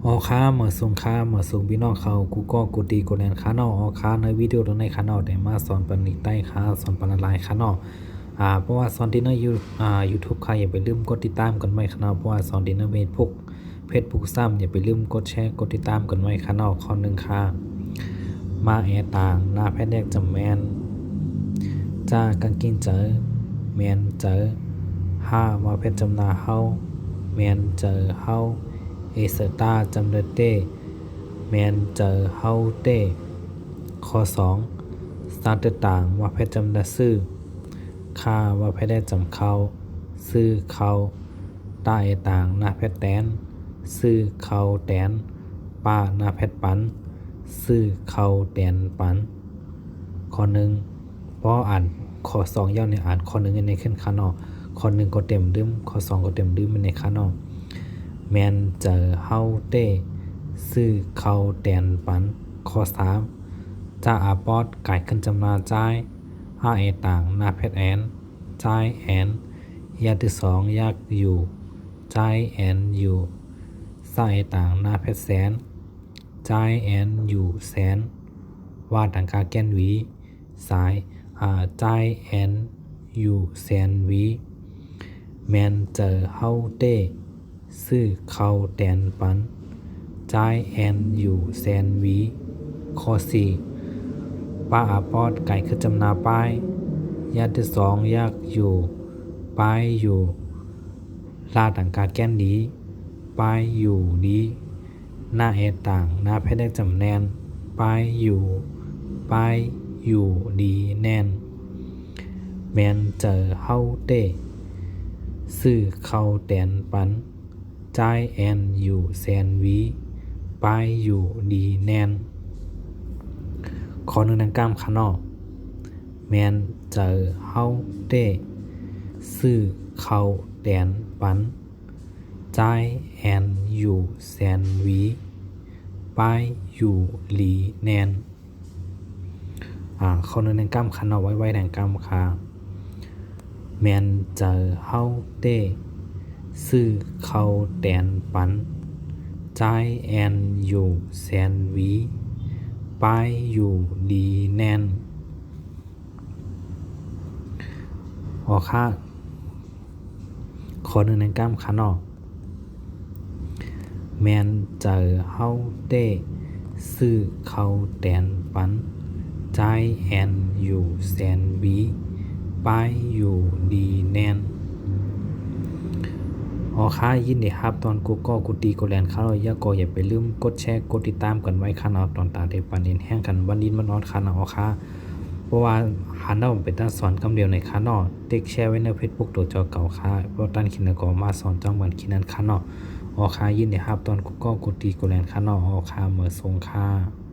ออค้าเหมือส่งค้าเหมือส่งพี่น้องเขากูก็กูตีกูแลนค้านออค้าในวิดีโอตรงในค้านอได้มาสอนปันนิใต้ค้าสอนปันลายค้านอเพราะว่าสอนที่ในYouTube ค่ะอย่าไปลืมกดติดตามกันไว้ค้านอเพราะว่าสอนที่ในเพจพวกซ้ำอย่าไปลืมกดแชร์กดติดตามกันไว้ค้านอข้อหนึ่งค่ะมาแอต่างหน้าแพทย์แยกจำแมนจ้ากังกินเจอแมนเจอห้ามาเพชรจำนาเฮาแมนเจอเฮาเอเซตาจำเดเต้แมนเจอเฮาเต้ข้อ2สตาร์ตต่างว่าเพชรจำดาซื่อค่าว่าเพชรได้จำเขาซื่อเขาตาเอต่างหน้าเพชรแตนซื่อเขาแตนป้าหน้าเพชรปันซื่อเขาแตนปันข้อ1พออ่านข้อ2ย่อในอ่านข้อ1ในขึ้นคานอข้อ1ก็เต็มดืมข้อ2ก็เต็มดืมในคานอแมนเจอเฮาเต้ซื้อเขาแตนปันข้อ3จ้าอาปอดไก่ขึ้นจำนาจ่ายห้าเอต่างหน้าเพชรแอนจ่ายแอนยาที่2ยากอยู่จ่ายแอนอยู่สาเอต่างหน้าเพชรแสนจ่ายแอนอยู่แสนว่าต่างกาแกนหวีสายจ่ายแอนอยู่แสนหวีแมนเจอเฮาเต้ซื้อเขาแตนปันจ่ายแอนอยู่แสนหวีข้อ4ป้าอาปอดไก่ขึ้นจำนาป้ายยาที่2ยากอยู่ป้ายอยู่ลาต่างกาแก้นดีป้ายอยู่ดีหน้าเอต่างหน้าเพชรได้จำแนนป้ายอยู่ป้ายอยู่ดีแน่นแมนเจอเฮาเต้ซื้อเขาแตนปันจ่ายแอนอยู่แสนหวีป้ายอยู่ดีแน่นข้อ1ดังกล้ามขานอกแมนเจอเฮาเต้ซื้อเขาแตนปันจ่ายแอนอยู่แสนหวีป้ายอยู่หลีแนนข้อ1ดังกล้ามขานอกไว้ดังกล้ามคาแมนเจอเฮาเต้ซื้อเขาแตนปันจ่ายแอนอยู่แสนหวีป้ายอยู่ดีแน่นข้อ1ในกล้ามขานอกแมนเจอเฮาเต้ซื้อเขาแตนปันจ่ายแอนอยู่แสนหวีป้ายอยู่ดีแน่นยินดีครับตอนกูก็กูตีกูแลนข้าวอย่าไปลืมกดแชร์กดติดตามกันไว้ค่ะเนาะตอนตาได้ปันเด่นแห้งกันวันนี้มันออนค่ะเนาะเพราะว่าหันเอาเป็นตั้งสอนคำเดียวในค่ะเนาะติ๊กแชร์ไว้ในFacebookตัวจอเก่าค่ะเพราะตั้นคินก็มาสอนจังหวัดคินันค่ะเนาะยินดีครับตอนกูก็กูตีกูแลนค่ะเนาะเหมือทรงค่ะ